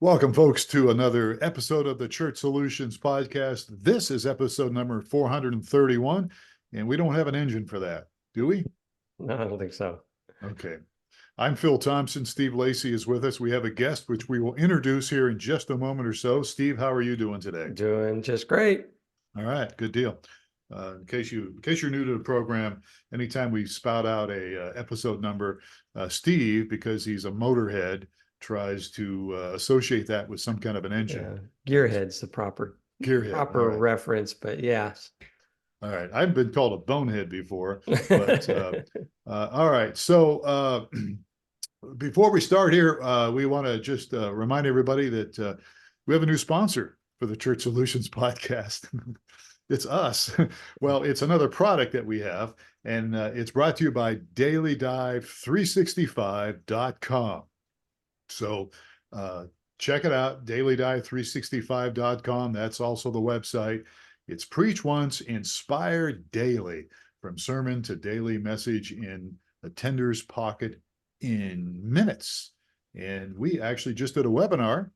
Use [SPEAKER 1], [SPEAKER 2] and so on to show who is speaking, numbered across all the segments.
[SPEAKER 1] Welcome, folks, to another episode of the Church Solutions Podcast. This is episode number 431, and we don't have an engine for that, do we?
[SPEAKER 2] No, I don't think so.
[SPEAKER 1] Okay. I'm Phil Thompson. Steve Lacy is with us. We have a guest, which we will introduce here in just a moment or so. Steve, how are you doing today?
[SPEAKER 2] Doing just great.
[SPEAKER 1] All right, good deal. In case you're new to the program, anytime we spout out a episode number, Steve, because he's a motorhead, tries to associate that with some kind of an engine.
[SPEAKER 2] Yeah, gearhead's the proper
[SPEAKER 1] Gearhead. All right.
[SPEAKER 2] reference, but yeah.
[SPEAKER 1] All right. I've been called a bonehead before, but all right. So before we start here, we want to just remind everybody that we have a new sponsor for the Church Solutions podcast. It's us. Well, it's another product that we have, and it's brought to you by dailydive365.com. So check it out, dailydive365.com. That's also the website. It's preach once, inspire daily, from sermon to daily message in a tender's pocket in minutes. And we actually just did a webinar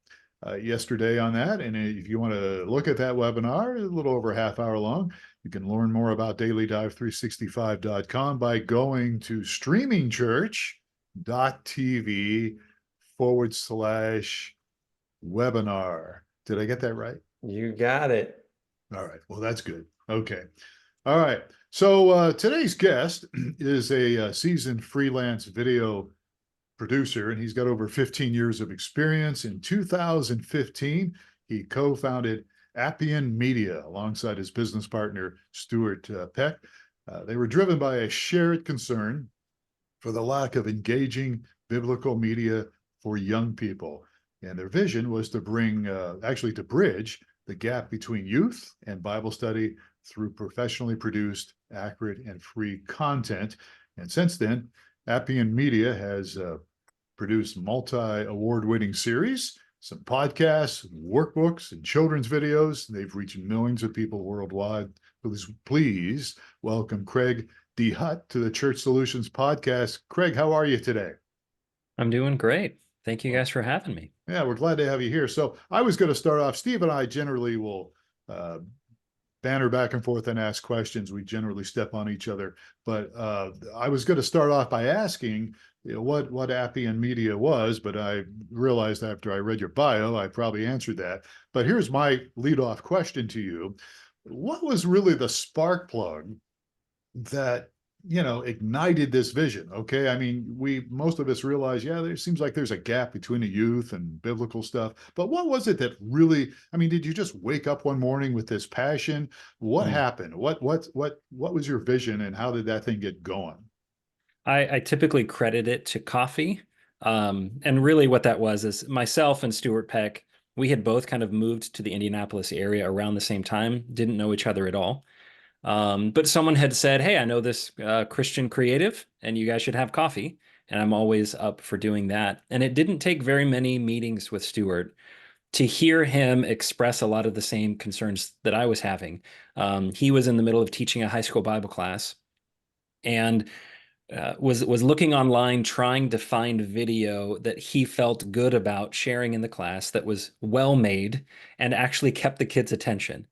[SPEAKER 1] yesterday on that. And if you want to look at that webinar, a little over a half hour long, you can learn more about dailydive365.com by going to streamingchurch.tv/webinar. Did I get that right?
[SPEAKER 2] You got it.
[SPEAKER 1] All right. Well, that's good. Okay. All right. So today's guest is a seasoned freelance video producer, and he's got over 15 years of experience. In 2015, he co-founded Appian Media alongside his business partner, Stuart Peck. They were driven by a shared concern for the lack of engaging biblical media for young people. And their vision was to bring, to bridge the gap between youth and Bible study through professionally produced, accurate, and free content. And since then, Appian Media has produced multi-award-winning series, some podcasts, workbooks, and children's videos. They've reached millions of people worldwide. Please welcome Craig Dehut to the Church Solutions Podcast. Craig, how are you today?
[SPEAKER 3] I'm doing great. Thank you guys for having me.
[SPEAKER 1] Yeah, we're glad to have you here. So I was going to start off. Steve and I generally will banter back and forth and ask questions. We generally step on each other. But I was going to start off by asking what Appian Media was, but I realized after I read your bio, I probably answered that. But here's my leadoff question to you. What was really the spark plug that ignited this vision? Okay, I mean, most of us realize, yeah, there seems like there's a gap between the youth and biblical stuff. But what was it that really? I mean, did you just wake up one morning with this passion? What happened? What was your vision, and how did that thing get going?
[SPEAKER 3] I typically credit it to coffee, and really what that was is myself and Stuart Peck. We had both kind of moved to the Indianapolis area around the same time. Didn't know each other at all. But someone had said, hey, I know this Christian creative and you guys should have coffee. And I'm always up for doing that. And it didn't take very many meetings with Stuart to hear him express a lot of the same concerns that I was having. He was in the middle of teaching a high school Bible class and was looking online trying to find video that he felt good about sharing in the class that was well made and actually kept the kids' attention.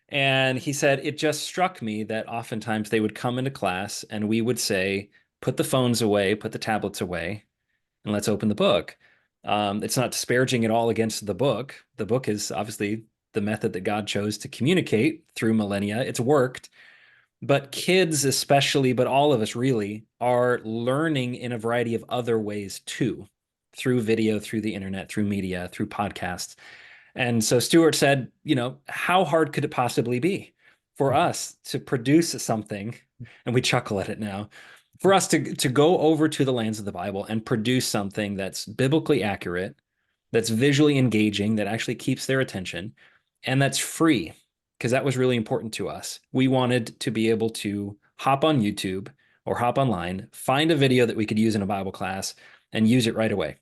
[SPEAKER 3] And he said, it just struck me that oftentimes they would come into class and we would say, put the phones away, put the tablets away, and let's open the book. It's not disparaging at all against the book. The book is obviously the method that God chose to communicate through millennia. It's worked. But kids especially, but all of us really, are learning in a variety of other ways too, through video, through the internet, through media, through podcasts. And so Stuart said, how hard could it possibly be for us to produce something, and we chuckle at it now, for us to go over to the lands of the Bible and produce something that's biblically accurate, that's visually engaging, that actually keeps their attention, and that's free, because that was really important to us. We wanted to be able to hop on YouTube or hop online, find a video that we could use in a Bible class, and use it right away.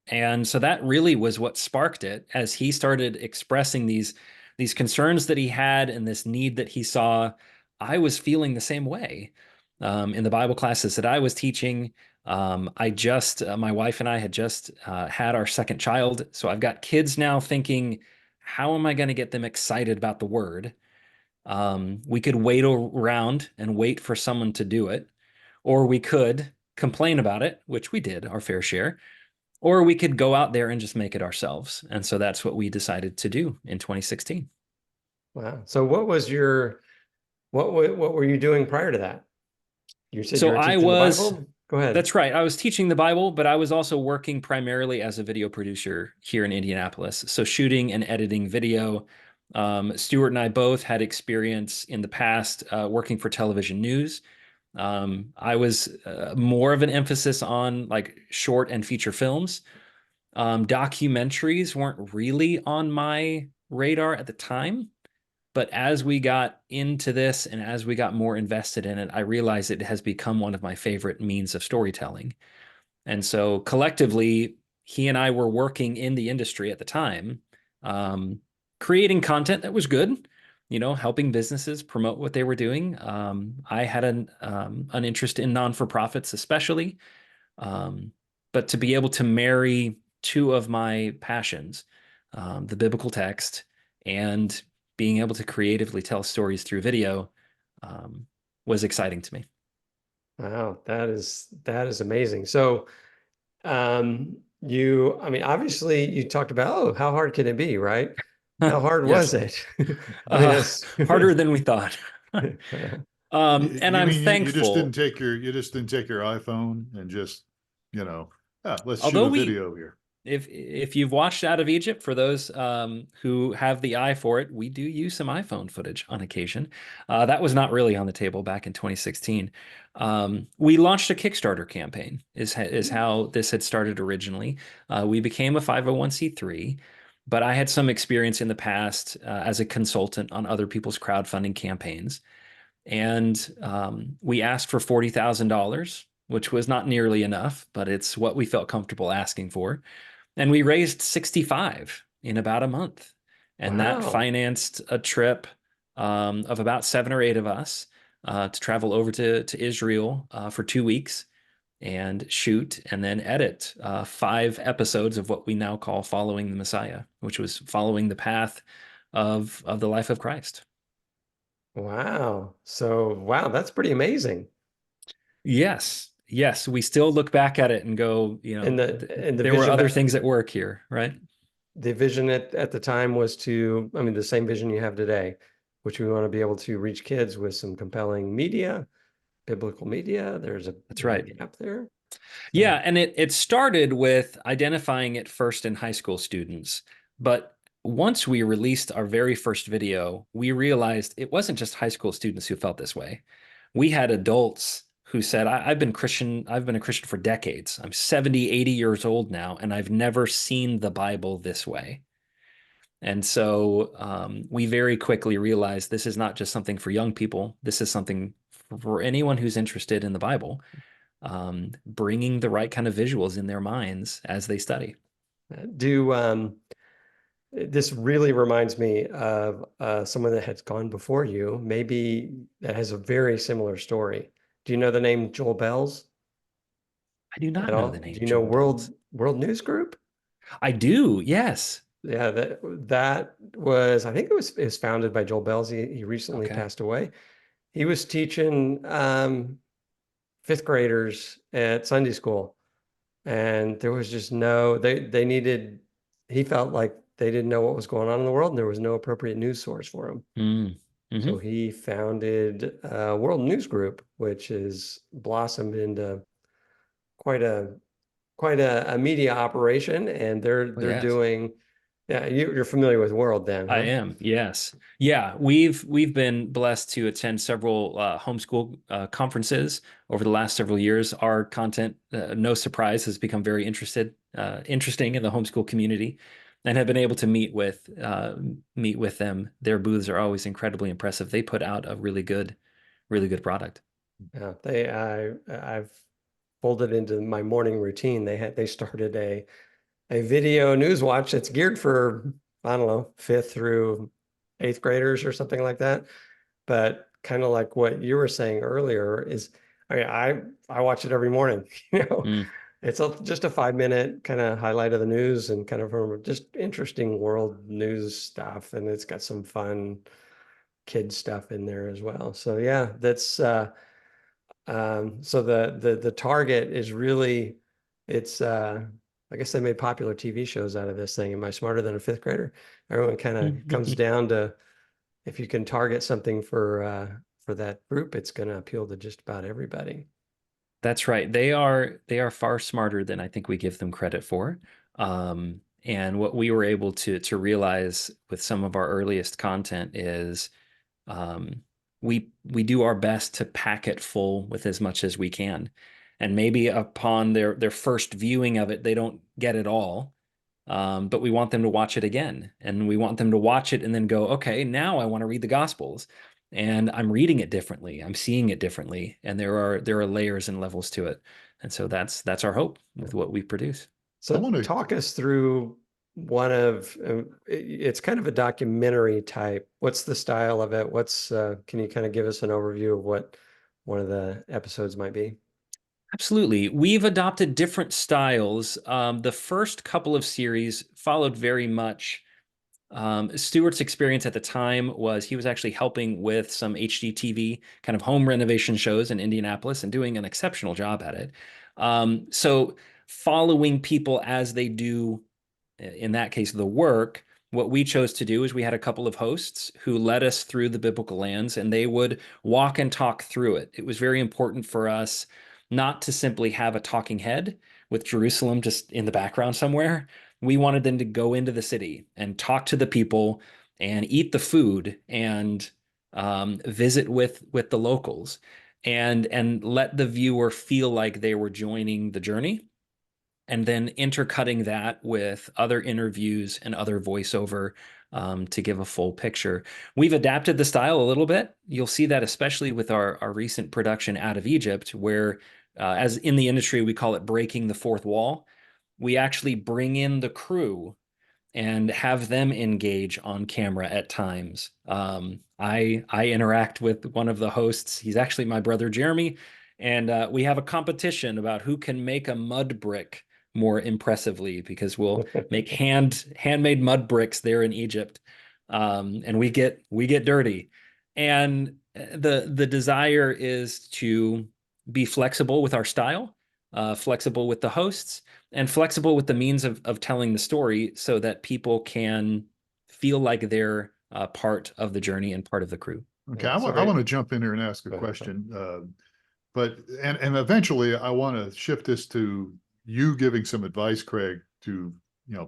[SPEAKER 3] And so that really was what sparked it as he started expressing these concerns that he had and this need that he saw. I was feeling the same way in the Bible classes that I was teaching. My wife and I had just had our second child. So I've got kids now thinking, how am I going to get them excited about the word? We could wait around and wait for someone to do it, or we could complain about it, which we did our fair share, or we could go out there and just make it ourselves. And so that's what we decided to do in 2016.
[SPEAKER 2] Wow. So what were you doing prior to that? You said you
[SPEAKER 3] So
[SPEAKER 2] were
[SPEAKER 3] I
[SPEAKER 2] teaching the
[SPEAKER 3] was,
[SPEAKER 2] Bible? Go ahead.
[SPEAKER 3] that's right. I was teaching the Bible, but I was also working primarily as a video producer here in Indianapolis. So shooting and editing video. Stuart and I both had experience in the past working for television news. I was more of an emphasis on like short and feature films. Documentaries weren't really on my radar at the time. But as we got into this and as we got more invested in it, I realized it has become one of my favorite means of storytelling. And so collectively, he and I were working in the industry at the time, creating content that was good, helping businesses promote what they were doing. I had an interest in non-for-profits, especially. Um, but to be able to marry two of my passions, the biblical text and being able to creatively tell stories through video, was exciting to me.
[SPEAKER 2] Wow, that is amazing. So, I mean, obviously you talked about, oh, how hard can it be, right? How hard was
[SPEAKER 3] Yes.
[SPEAKER 2] it? I mean, that's
[SPEAKER 3] Harder than we thought. And
[SPEAKER 1] You
[SPEAKER 3] I'm
[SPEAKER 1] mean you just didn't
[SPEAKER 3] thankful.
[SPEAKER 1] take your iPhone and just, let's shoot
[SPEAKER 3] Although
[SPEAKER 1] a
[SPEAKER 3] we
[SPEAKER 1] video here.
[SPEAKER 3] if you've watched Out of Egypt, for those who have the eye for it, we do use some iPhone footage on occasion. That was not really on the table back in 2016. We launched a Kickstarter campaign, is how this had started originally. We became a 501c3, but I had some experience in the past as a consultant on other people's crowdfunding campaigns. And we asked for $40,000, which was not nearly enough, but it's what we felt comfortable asking for. And we raised 65 in about a month. And that
[SPEAKER 2] wow.
[SPEAKER 3] financed a trip of about 7 or 8 of us to travel over to Israel for 2 weeks and shoot and then edit 5 episodes of what we now call Following the Messiah, which was following the path of the life of Christ.
[SPEAKER 2] Wow. So, wow, that's pretty amazing.
[SPEAKER 3] Yes. Yes. We still look back at it and go,
[SPEAKER 2] And the
[SPEAKER 3] there were
[SPEAKER 2] vision
[SPEAKER 3] other
[SPEAKER 2] back,
[SPEAKER 3] things at work here, right?
[SPEAKER 2] the vision at the time was to, I mean, the same vision you have today, which we want to be able to reach kids with some compelling media, biblical media.
[SPEAKER 3] That's
[SPEAKER 2] There's a
[SPEAKER 3] right.
[SPEAKER 2] gap there.
[SPEAKER 3] Yeah,
[SPEAKER 2] So,
[SPEAKER 3] and it started with identifying it first in high school students. But once we released our very first video, we realized it wasn't just high school students who felt this way. We had adults who said, I've been a Christian for decades. I'm 70, 80 years old now, and I've never seen the Bible this way. And so we very quickly realized this is not just something for young people. This is something for anyone who's interested in the Bible, bringing the right kind of visuals in their minds as they study.
[SPEAKER 2] do this really reminds me of someone that has gone before you, maybe that has a very similar story. Do you know the name Joel Bells
[SPEAKER 3] I do
[SPEAKER 2] at
[SPEAKER 3] not know the
[SPEAKER 2] all? Do
[SPEAKER 3] name
[SPEAKER 2] you know
[SPEAKER 3] Joel Bells.
[SPEAKER 2] World News Group?
[SPEAKER 3] I do, yes.
[SPEAKER 2] Yeah, that was, I think it was founded by Joel Bells. He recently
[SPEAKER 3] Okay.
[SPEAKER 2] passed away. He was teaching fifth graders at Sunday school, and there was just they needed, he felt like they didn't know what was going on in the world, and there was no appropriate news source for them.
[SPEAKER 3] Mm.
[SPEAKER 2] So
[SPEAKER 3] Hmm.
[SPEAKER 2] he founded World News Group, which has blossomed into quite a a media operation, and
[SPEAKER 3] Oh,
[SPEAKER 2] they're
[SPEAKER 3] yes.
[SPEAKER 2] doing. Yeah, you're familiar with World then,
[SPEAKER 3] I
[SPEAKER 2] huh?
[SPEAKER 3] am, yes. Yeah, we've been blessed to attend several homeschool conferences over the last several years. Our content, no surprise, has become very interesting in the homeschool community, and have been able to meet with them. Their booths are always incredibly impressive. They put out a really good product.
[SPEAKER 2] Yeah, I've folded into my morning routine. They started a video news watch that's geared for, I don't know, fifth through eighth graders or something like that. But kind of like what you were saying earlier is I watch it every morning.
[SPEAKER 3] Mm.
[SPEAKER 2] It's just a 5 minute kind of highlight of the news and kind of just interesting world news stuff, and it's got some fun kid stuff in there as well. So yeah, that's so the target is really it's I guess they made popular TV shows out of this thing. Am I smarter than a fifth grader? Everyone kind of comes down to if you can target something for that group, it's going to appeal to just about everybody.
[SPEAKER 3] That's right. They are far smarter than I think we give them credit for. And what we were able to realize with some of our earliest content is um, we do our best to pack it full with as much as we can. And maybe upon their first viewing of it, they don't get it all. But we want them to watch it again, and we want them to watch it and then go, okay, now I want to read the Gospels, and I'm reading it differently, I'm seeing it differently, and there are layers and levels to it, and so that's our hope with what we produce.
[SPEAKER 1] I
[SPEAKER 2] So
[SPEAKER 1] want to
[SPEAKER 2] talk us through one of it's kind of a documentary type. What's the style of it? Can you kind of give us an overview of what one of the episodes might be?
[SPEAKER 3] Absolutely. We've adopted different styles. The first couple of series followed very much. Stewart's experience at the time was he was actually helping with some HGTV kind of home renovation shows in Indianapolis and doing an exceptional job at it. So following people as they do, in that case, the work, what we chose to do is we had a couple of hosts who led us through the biblical lands, and they would walk and talk through it. It was very important for us not to simply have a talking head with Jerusalem just in the background somewhere. We wanted them to go into the city and talk to the people and eat the food and visit with the locals and let the viewer feel like they were joining the journey, and then intercutting that with other interviews and other voiceover to give a full picture. We've adapted the style a little bit. You'll see that especially with our recent production Out of Egypt, where, as in the industry, we call it breaking the fourth wall. We actually bring in the crew and have them engage on camera at times. I interact with one of the hosts. He's actually my brother Jeremy, and we have a competition about who can make a mud brick more impressively, because we'll make handmade mud bricks there in Egypt, and we get dirty. And the desire is to be flexible with our style, flexible with the hosts, and flexible with the means of telling the story so that people can feel like they're part of the journey and part of the crew.
[SPEAKER 1] Okay,
[SPEAKER 2] Yeah,
[SPEAKER 1] I want to jump in here and ask a
[SPEAKER 2] Go ahead.
[SPEAKER 1] question. But and eventually I want to shift this to you giving some advice, Craig, to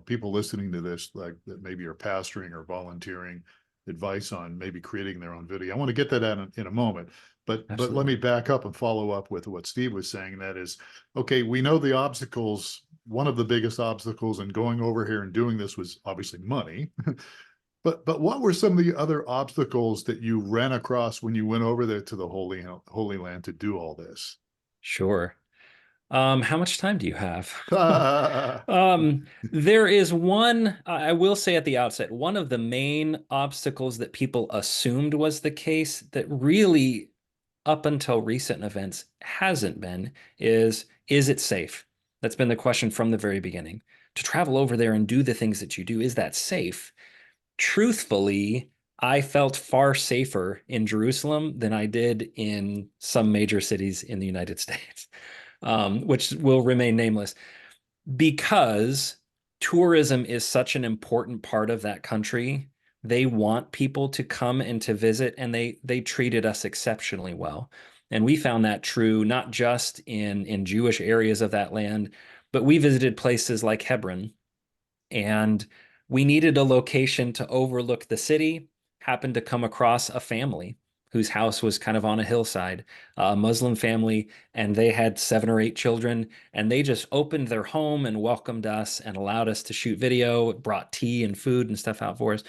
[SPEAKER 1] people listening to this, like that maybe are pastoring or volunteering, advice on maybe creating their own video. I want to get that in a moment. But let me back up and follow up with what Steve was saying. And that is, okay, we know the obstacles. One of the biggest obstacles in going over here and doing this was obviously money. But what were some of the other obstacles that you ran across when you went over there to the Holy Land to do all this?
[SPEAKER 3] Sure. How much time do you have?
[SPEAKER 1] Ah,
[SPEAKER 3] There is one, I will say at the outset, one of the main obstacles that people assumed was the case that really, up until recent events, hasn't been, is it safe? That's been the question from the very beginning. To travel over there and do the things that you do, is that safe? Truthfully, I felt far safer in Jerusalem than I did in some major cities in the United States, which will remain nameless, because tourism is such an important part of that country. They want people to come and to visit, and they treated us exceptionally well. And we found that true not just in Jewish areas of that land, but we visited places like Hebron, and we needed a location to overlook the city. Happened to come across a family whose house was kind of on a hillside, a Muslim family, and they had 7 or 8 children, and they just opened their home and welcomed us and allowed us to shoot video, brought tea and food and stuff out for us.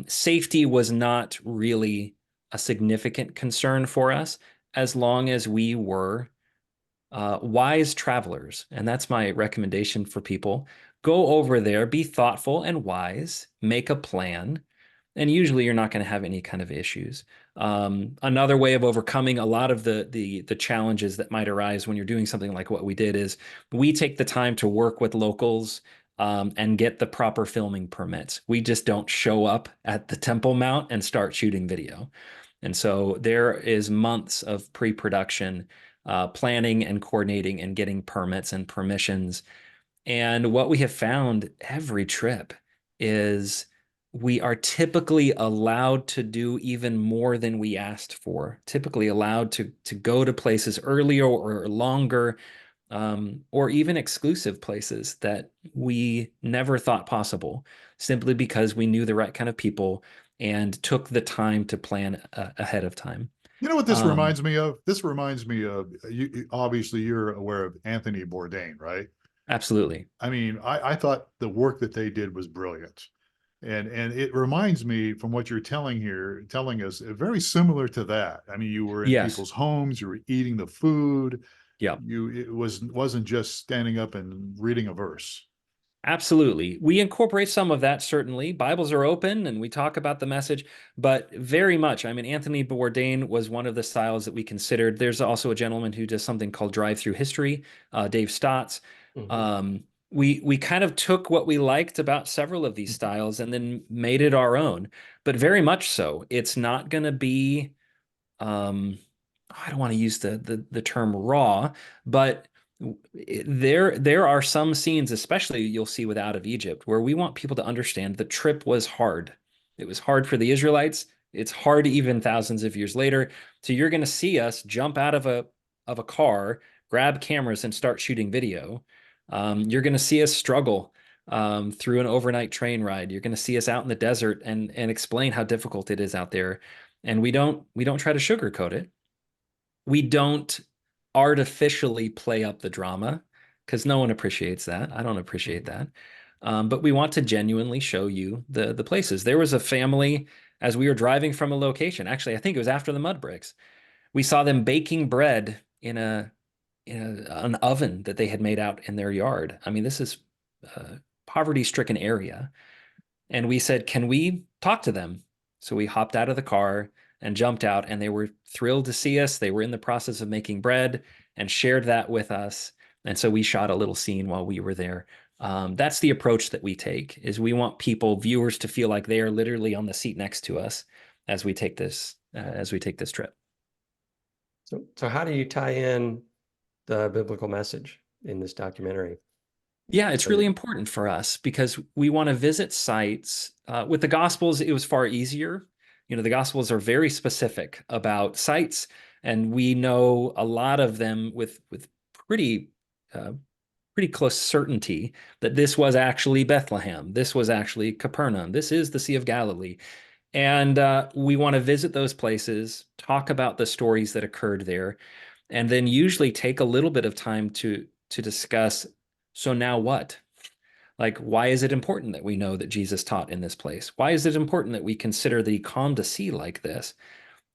[SPEAKER 3] Safety was not really a significant concern for us, as long as we were wise travelers. And that's my recommendation for people. Go over there, be thoughtful and wise, make a plan, and usually you're not going to have any kind of issues. Another way of overcoming a lot of the challenges that might arise when you're doing something like what we did is we take the time to work with locals and get the proper filming permits. We just don't show up at the Temple Mount and start shooting video. And so there is months of pre-production, planning and coordinating and getting permits and permissions. And what we have found every trip is we are typically allowed to do even more than we asked for, typically allowed to go to places earlier or longer, or even exclusive places that we never thought possible, simply because we knew the right kind of people and took the time to plan ahead of time.
[SPEAKER 1] You know what this
[SPEAKER 3] Um,
[SPEAKER 1] reminds me of? This reminds me of, you, obviously you're aware of Anthony Bourdain, right?
[SPEAKER 3] Absolutely.
[SPEAKER 1] I mean, I thought the work that they did was brilliant. And it reminds me from what you're telling us, very similar to that. I mean, you were in
[SPEAKER 3] Yes.
[SPEAKER 1] people's homes, you were eating the food.
[SPEAKER 3] Yeah.
[SPEAKER 1] It wasn't just standing up and reading a verse.
[SPEAKER 3] Absolutely. We incorporate some of that, certainly. Bibles are open and we talk about the message, but very much. I mean, Anthony Bourdain was one of the styles that we considered. There's also a gentleman who does something called drive-through history, Dave Stotts. We kind of took what we liked about several of these styles and then made it our own, but very much so. It's not going to be, I don't want to use the term raw, but there are some scenes, especially you'll see with Out of Egypt, where we want people to understand the trip was hard. It was hard for the Israelites. It's hard even thousands of years later. So you're going to see us jump out of a car, grab cameras, and start shooting video. You're going to see us struggle through an overnight train ride. You're going to see us out in the desert and explain how difficult it is out there. And we don't try to sugarcoat it. We don't artificially play up the drama because no one appreciates that. I don't appreciate that. But we want to genuinely show you the places. There was a family as we were driving from a location. Actually, I think it was after the mud bricks. We saw them baking bread in an oven that they had made out in their yard. I mean, this is a poverty-stricken area. And we said, can we talk to them? So we hopped out of the car and jumped out, and they were thrilled to see us. They were in the process of making bread and shared that with us. And so we shot a little scene while we were there. That's the approach that we take, is we want viewers to feel like they are literally on the seat next to us as we take this trip.
[SPEAKER 2] So how do you tie in the biblical message in this documentary?
[SPEAKER 3] Yeah, it's really important for us because we want to visit sites. With the Gospels, it was far easier. You know, the Gospels are very specific about sites, and we know a lot of them with pretty close certainty that this was actually Bethlehem. This was actually Capernaum. This is the Sea of Galilee. And we want to visit those places, talk about the stories that occurred there, and then usually take a little bit of time to discuss, so now what? Like, why is it important that we know that Jesus taught in this place? Why is it important that we consider that he calmed a sea like this?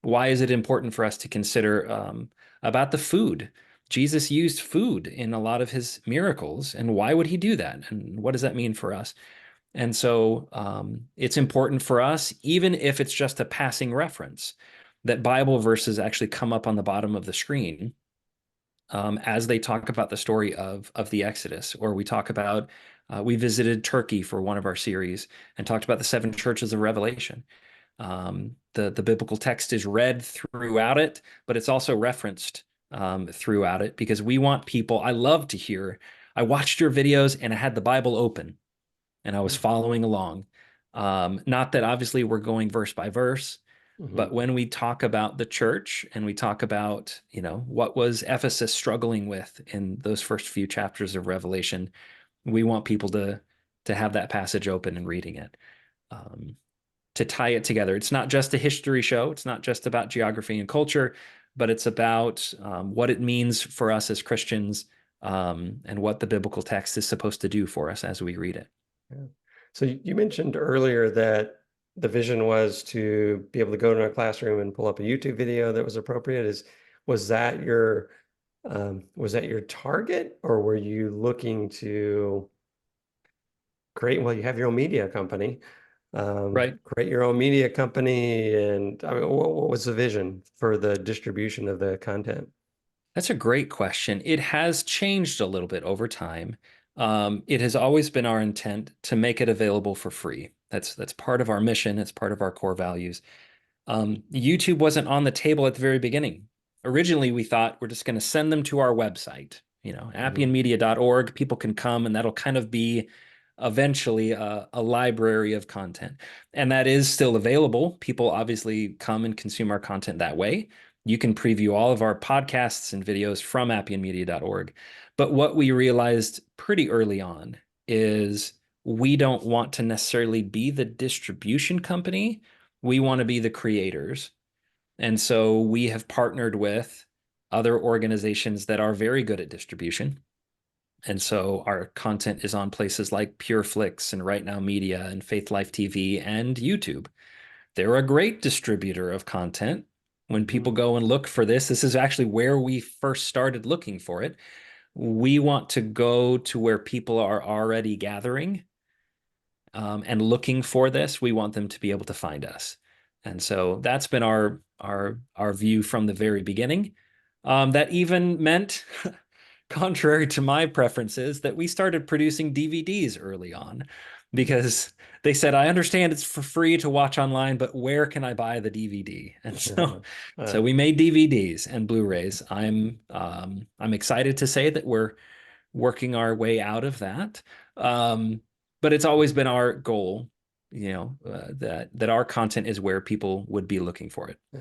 [SPEAKER 3] Why is it important for us to consider about the food? Jesus used food in a lot of his miracles, and why would he do that? And what does that mean for us? And so it's important for us, even if it's just a passing reference, that Bible verses actually come up on the bottom of the screen as they talk about the story of the Exodus, or we talk about, we visited Turkey for one of our series and talked about the 7 churches of Revelation. The biblical text is read throughout it, but it's also referenced throughout it because we want people. I love to hear, I watched your videos and I had the Bible open and I was following along. Not that obviously we're going verse by verse, but when we talk about the church and we talk about, you know, what was Ephesus struggling with in those first few chapters of Revelation, we want people to have that passage open and reading it, to tie it together. It's not just a history show. It's not just about geography and culture, but it's about what it means for us as Christians, and what the biblical text is supposed to do for us as we read it.
[SPEAKER 2] Yeah. So you mentioned earlier that the vision was to be able to go to a classroom and pull up a YouTube video that was appropriate. Was that your target, or were you looking to create? Well, you have your own media company.
[SPEAKER 3] Right.
[SPEAKER 2] create your own media company? And I mean, what was the vision for the distribution of the content?
[SPEAKER 3] That's a great question. It has changed a little bit over time. It has always been our intent to make it available for free. That's part of our mission. It's part of our core values. YouTube wasn't on the table at the very beginning. Originally, we thought we're just going to send them to our website, appianmedia.org. People can come, and that'll kind of be eventually a library of content. And that is still available. People obviously come and consume our content that way. You can preview all of our podcasts and videos from appianmedia.org. But what we realized pretty early on is we don't want to necessarily be the distribution company. We want to be the creators. And so we have partnered with other organizations that are very good at distribution. And so our content is on places like PureFlix and Right Now Media and Faith Life TV and YouTube. They're a great distributor of content. When people go and look for this is actually where we first started looking for it. We want to go to where people are already gathering and looking for this. We want them to be able to find us. And so that's been our view from the very beginning. That even meant, contrary to my preferences, that we started producing DVDs early on because they said, I understand it's for free to watch online, but where can I buy the DVD? And so we made DVDs and Blu-rays. I'm excited to say that we're working our way out of that. But it's always been our goal, that our content is where people would be looking for it.
[SPEAKER 2] Yeah.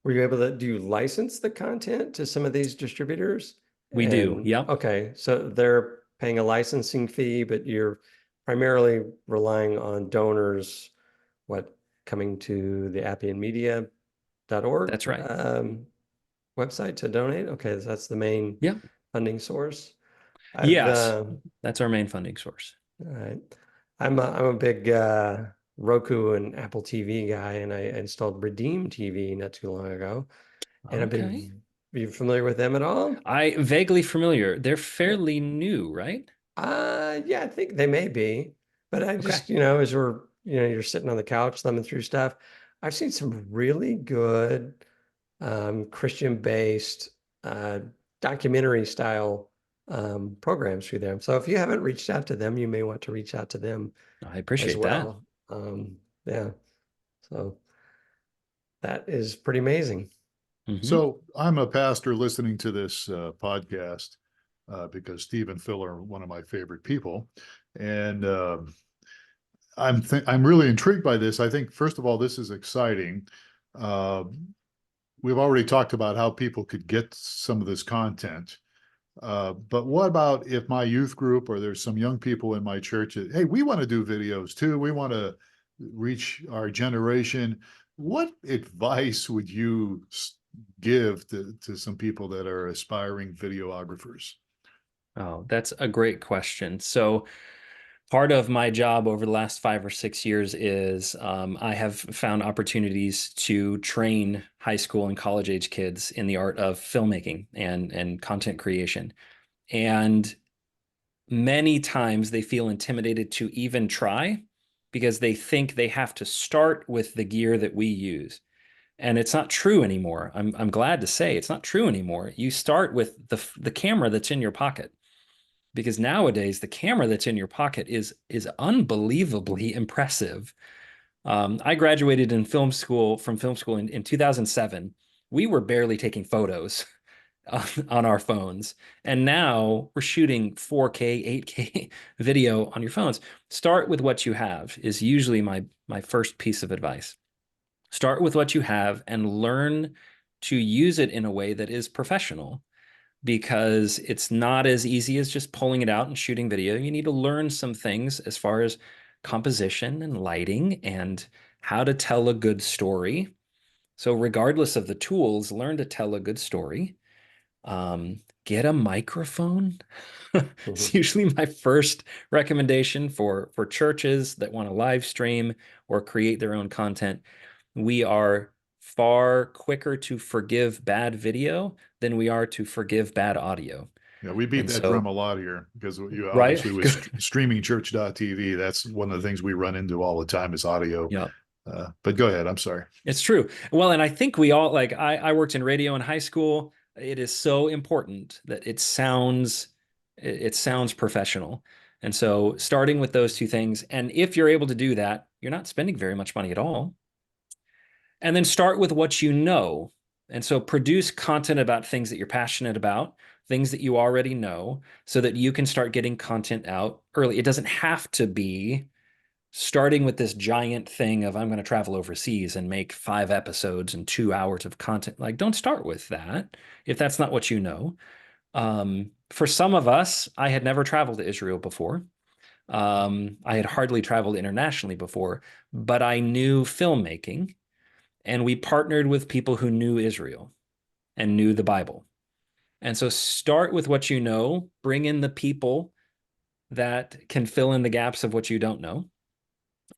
[SPEAKER 2] Were you able to, do you license the content to some of these distributors?
[SPEAKER 3] We do. Yep.
[SPEAKER 2] Okay. So they're paying a licensing fee, but you're primarily relying on donors, coming to the appianmedia.org
[SPEAKER 3] That's right.
[SPEAKER 2] website to donate. Okay. So that's the main funding source.
[SPEAKER 3] Yes. That's our main funding source.
[SPEAKER 2] All right. I'm a big Roku and Apple TV guy, and I installed Redeem TV not too long ago. And
[SPEAKER 3] Okay.
[SPEAKER 2] are you familiar with them at all?
[SPEAKER 3] I vaguely familiar. They're fairly new, right?
[SPEAKER 2] Yeah, I think they may be. But I just, as you're sitting on the couch thumbing through stuff, I've seen some really good Christian-based documentary style programs through them. So if you haven't reached out to them, you may want to reach out to them
[SPEAKER 3] I appreciate
[SPEAKER 2] as well. Yeah. So that is pretty amazing.
[SPEAKER 1] So I'm a pastor listening to this podcast because Steve and Phil are one of my favorite people. And I'm really intrigued by this. I think, first of all, this is exciting. We've already talked about how people could get some of this content. But what about if my youth group or there's some young people in my church that, hey, we want to do videos too. We want to reach our generation. What advice would you give to some people that are aspiring videographers?
[SPEAKER 3] Oh, that's a great question. So part of my job over the last 5 or 6 years is I have found opportunities to train high school and college age kids in the art of filmmaking and content creation. And many times they feel intimidated to even try because they think they have to start with the gear that we use. And it's not true anymore. I'm glad to say it's not true anymore. You start with the camera that's in your pocket, because nowadays the camera that's in your pocket is unbelievably impressive. I graduated from film school in 2007. We were barely taking photos on our phones, and now we're shooting 4K, 8K video on your phones. Start with what you have is usually my first piece of advice. Start with what you have and learn to use it in a way that is professional, because it's not as easy as just pulling it out and shooting video. You need to learn some things as far as composition and lighting and how to tell a good story. So regardless of the tools, learn to tell a good story. Get a microphone. It's usually my first recommendation for churches that want to live stream or create their own content. We are far quicker to forgive bad video than we are to forgive bad audio.
[SPEAKER 1] Yeah, we beat
[SPEAKER 3] And
[SPEAKER 1] that
[SPEAKER 3] so,
[SPEAKER 1] drum a lot here because you
[SPEAKER 3] right?
[SPEAKER 1] obviously with streamingchurch.tv, that's one of the things we run into all the time is audio.
[SPEAKER 3] Yeah.
[SPEAKER 1] But go ahead. I'm sorry.
[SPEAKER 3] It's true. Well, and I think we all like I worked in radio in high school. It is so important that it sounds professional. And so starting with those two things, and if you're able to do that, you're not spending very much money at all. And then start with what you know. And so produce content about things that you're passionate about, things that you already know, so that you can start getting content out early. It doesn't have to be starting with this giant thing of I'm going to travel overseas and make 5 episodes and 2 hours of content. Like, don't start with that if that's not what you know. For some of us, I had never traveled to Israel before. I had hardly traveled internationally before, but I knew filmmaking, and we partnered with people who knew Israel and knew the Bible. And so start with what you know, bring in the people that can fill in the gaps of what you don't know.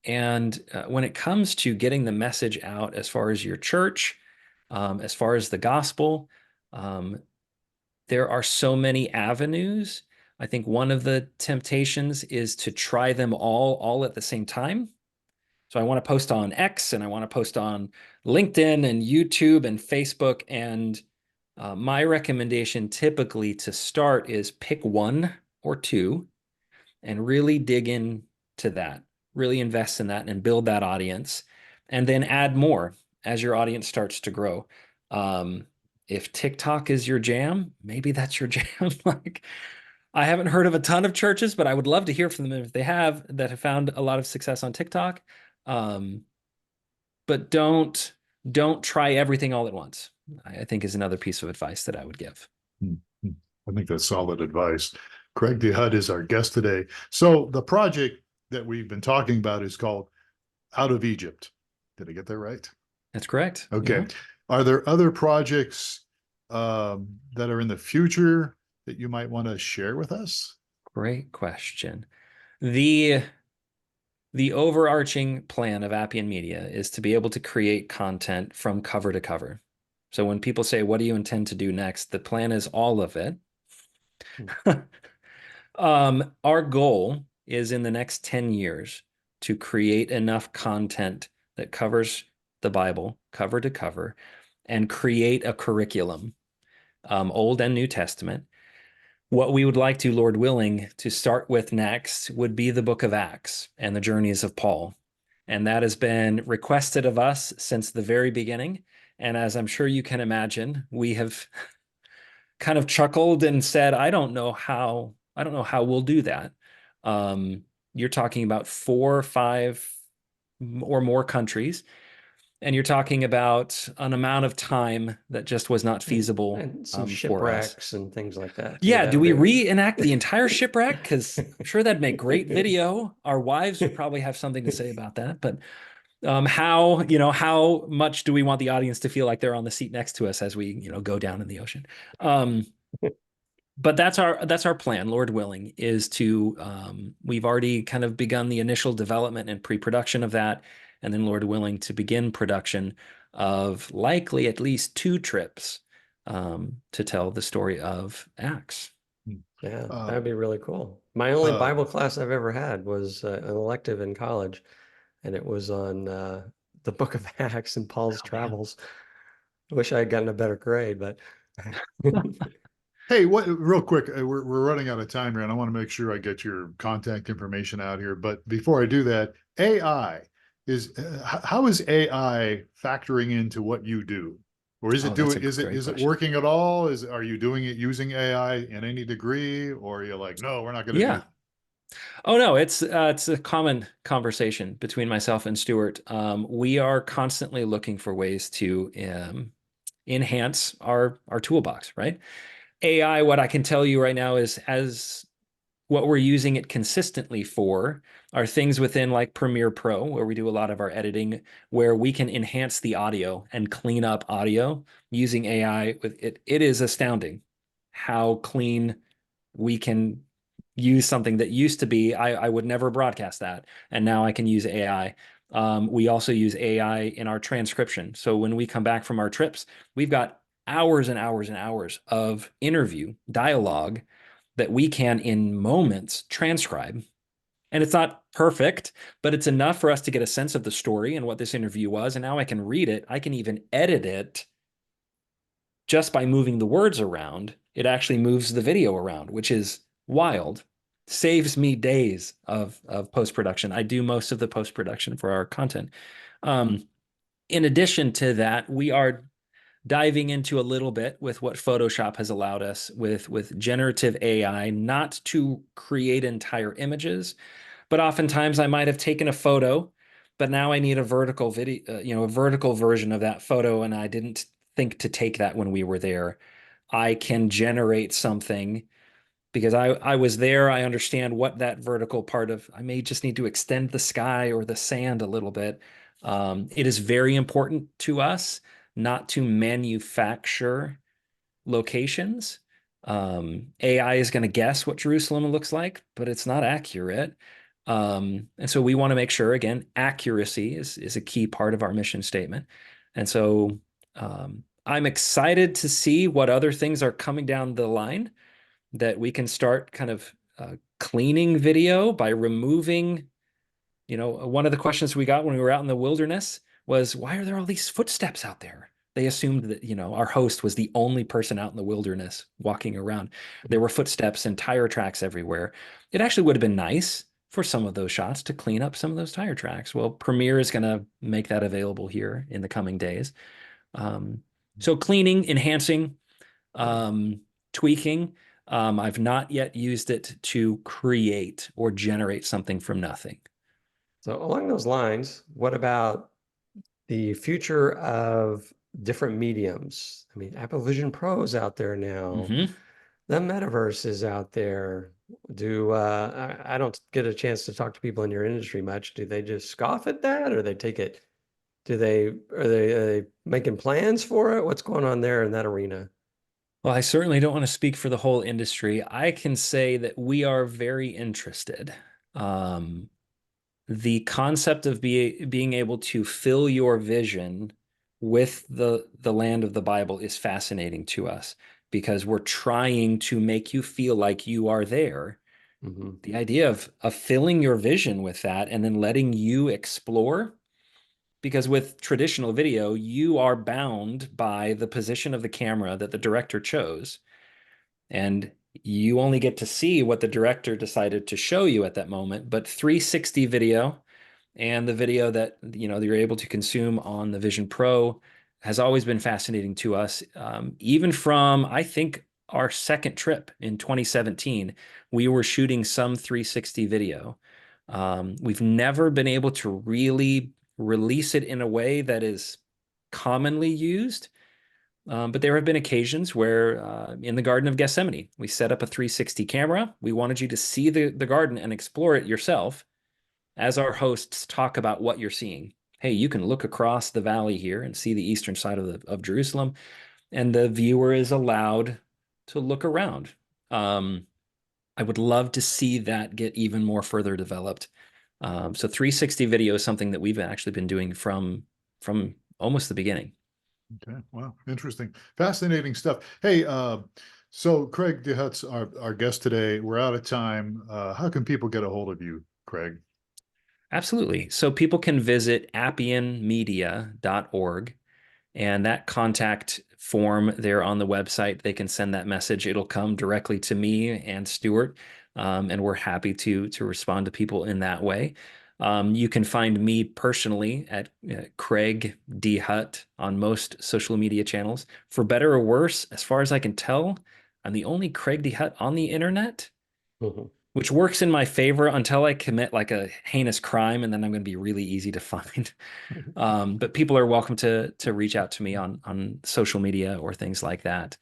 [SPEAKER 3] And when it comes to getting the message out as far as your church, as far as the gospel, um, there are so many avenues. I think one of the temptations is to try them all at the same time. So I want to post on X, and I want to post on LinkedIn and YouTube and Facebook. And my recommendation typically to start is pick 1 or 2 and really dig into that, really invest in that and build that audience, and then add more as your audience starts to grow. If TikTok is your jam, maybe that's your jam. Like, I haven't heard of a ton of churches, but I would love to hear from them if they have, that have found a lot of success on TikTok. But don't try everything all at once, I think, is another piece of advice that I would give.
[SPEAKER 1] I think that's solid advice. Craig Dehut is our guest today. So the project that we've been talking about is called Out of Egypt. Did I get that right?
[SPEAKER 3] That's correct.
[SPEAKER 1] Okay.
[SPEAKER 3] Yeah.
[SPEAKER 1] Are there other projects that are in the future that you might want to share with us?
[SPEAKER 3] Great question. The overarching plan of Appian Media is to be able to create content from cover to cover. So when people say, what do you intend to do next? The plan is all of it. Our goal is in the next 10 years to create enough content that covers the Bible cover to cover and create a curriculum, Old and New Testament. What we would like to, Lord willing, to start with next would be the book of Acts and the journeys of Paul. And that has been requested of us since the very beginning. And as I'm sure you can imagine, we have kind of chuckled and said, I don't know how we'll do that. You're talking about 4 or 5 or more countries, and you're talking about an amount of time that just was not feasible
[SPEAKER 2] and some
[SPEAKER 3] for us.
[SPEAKER 2] shipwrecks and things like that.
[SPEAKER 3] Yeah, do we
[SPEAKER 2] That-
[SPEAKER 3] reenact the entire shipwreck? Because I'm sure that'd make great video. Our wives would probably have something to say about that. But how much do we want the audience to feel like they're on the seat next to us as we, go down in the ocean? But that's our plan, Lord willing, is to we've already kind of begun the initial development and pre-production of that, and then Lord willing to begin production of likely at least 2 trips to tell the story of Acts.
[SPEAKER 2] Yeah, that'd be really cool. My only Bible class I've ever had was an elective in college, and it was on the book of Acts and Paul's travels. I wish I had gotten a better grade, but
[SPEAKER 1] Hey, real quick, we're running out of time here, and I want to make sure I get your contact information out here. But before I do that, AI how is AI factoring into what you do? Or is it is it working at all? Are you doing it using AI in any degree? Or are you like, no, we're not going to do that?
[SPEAKER 3] Oh no, it's a common conversation between myself and Stuart. We are constantly looking for ways to enhance our toolbox, right? AI, what I can tell you right now is, as what we're using it consistently for are things within like Premiere Pro, where we do a lot of our editing, where we can enhance the audio and clean up audio using AI. With it, it is astounding how clean we can use something that used to be, I would never broadcast that, and now I can use AI. We also use AI in our transcription. So when we come back from our trips, we've got hours and hours and hours of interview dialogue that we can in moments transcribe. And it's not perfect, but it's enough for us to get a sense of the story and what this interview was. And now I can read it. I can even edit it just by moving the words around. It actually moves the video around, which is wild. Saves me days of post-production. I do most of the post-production for our content. In addition to that, we are diving into a little bit with what Photoshop has allowed us with generative AI, not to create entire images, but oftentimes I might have taken a photo, but now I need a vertical video, a vertical version of that photo, and I didn't think to take that when we were there. I can generate something because I was there. I understand what that vertical part of, I may just need to extend the sky or the sand a little bit. It is very important to us not to manufacture locations. AI is going to guess what Jerusalem looks like, but it's not accurate. And so we want to make sure, again, accuracy is a key part of our mission statement. And so I'm excited to see what other things are coming down the line that we can start kind of cleaning video by removing. One of the questions we got when we were out in the wilderness was, why are there all these footsteps out there? They assumed that, our host was the only person out in the wilderness walking around. There were footsteps and tire tracks everywhere. It actually would have been nice for some of those shots to clean up some of those tire tracks. Well, Premiere is going to make that available here in the coming days. So cleaning, enhancing, tweaking. I've not yet used it to create or generate something from nothing.
[SPEAKER 2] So along those lines, what about the future of different mediums? I mean, Apple Vision Pro is out there now.
[SPEAKER 3] Mm-hmm.
[SPEAKER 2] The metaverse is out there. I don't get a chance to talk to people in your industry much. Do they just scoff at that, or they take it? Are they making plans for it? What's going on there in that arena?
[SPEAKER 3] Well, I certainly don't want to speak for the whole industry. I can say that we are very interested. The concept of being able to fill your vision with the land of the Bible is fascinating to us because we're trying to make you feel like you are there. Mm-hmm. The idea of filling your vision with that and then letting you explore, because with traditional video, you are bound by the position of the camera that the director chose. And you only get to see what the director decided to show you at that moment. But 360 video and the video that you're able to consume on the Vision Pro has always been fascinating to us. Even from, I think, our second trip in 2017, we were shooting some 360 video. We've never been able to really release it in a way that is commonly used. But there have been occasions where in the Garden of Gethsemane, we set up a 360 camera. We wanted you to see the garden and explore it yourself as our hosts talk about what you're seeing. Hey, you can look across the valley here and see the eastern side of Jerusalem, and the viewer is allowed to look around. I would love to see that get even more further developed. So 360 video is something that we've actually been doing from almost the beginning.
[SPEAKER 1] Okay. Wow. Interesting. Fascinating stuff. Hey, so Craig Dehut's our guest today. We're out of time. How can people get a hold of you, Craig?
[SPEAKER 3] Absolutely. So people can visit appianmedia.org, and that contact form there on the website, they can send that message. It'll come directly to me and Stuart, and we're happy to respond to people in that way. You can find me personally at Craig Dehut on most social media channels. For better or worse, as far as I can tell, I'm the only Craig Dehut on the internet, which works in my favor until I commit like a heinous crime, and then I'm going to be really easy to find. But people are welcome to reach out to me on social media or things like that.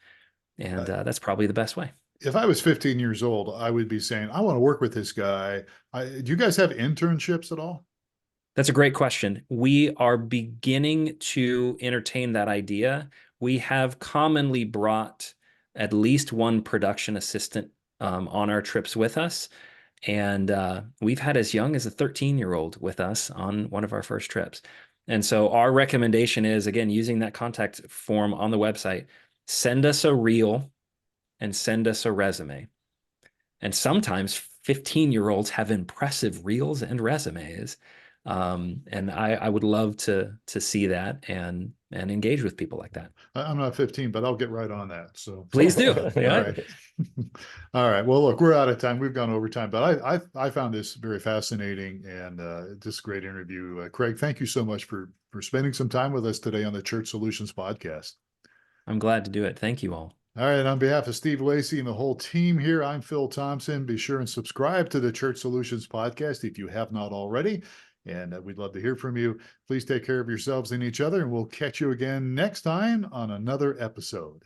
[SPEAKER 3] And that's probably the best way.
[SPEAKER 1] If I was 15 years old, I would be saying, I want to work with this guy. Do you guys have internships at all?
[SPEAKER 3] That's a great question. We are beginning to entertain that idea. We have commonly brought at least one production assistant on our trips with us. And we've had as young as a 13-year-old with us on one of our first trips. And so our recommendation is, again, using that contact form on the website, send us a reel and send us a resume. And sometimes 15-year-olds have impressive reels and resumes. And I would love to see that and engage with people like that.
[SPEAKER 1] I'm not 15, but I'll get right on that. So
[SPEAKER 3] Please do.
[SPEAKER 1] all
[SPEAKER 3] Yeah.
[SPEAKER 1] right. All right. Well, look, we're out of time. We've gone over time, but I found this very fascinating and just a great interview. Craig, thank you so much for spending some time with us today on the Church Solutions podcast.
[SPEAKER 3] I'm glad to do it. Thank you all.
[SPEAKER 1] All right. On behalf of Steve Lacy and the whole team here, I'm Phil Thompson. Be sure and subscribe to the Church Solutions podcast if you have not already. And we'd love to hear from you. Please take care of yourselves and each other, and we'll catch you again next time on another episode.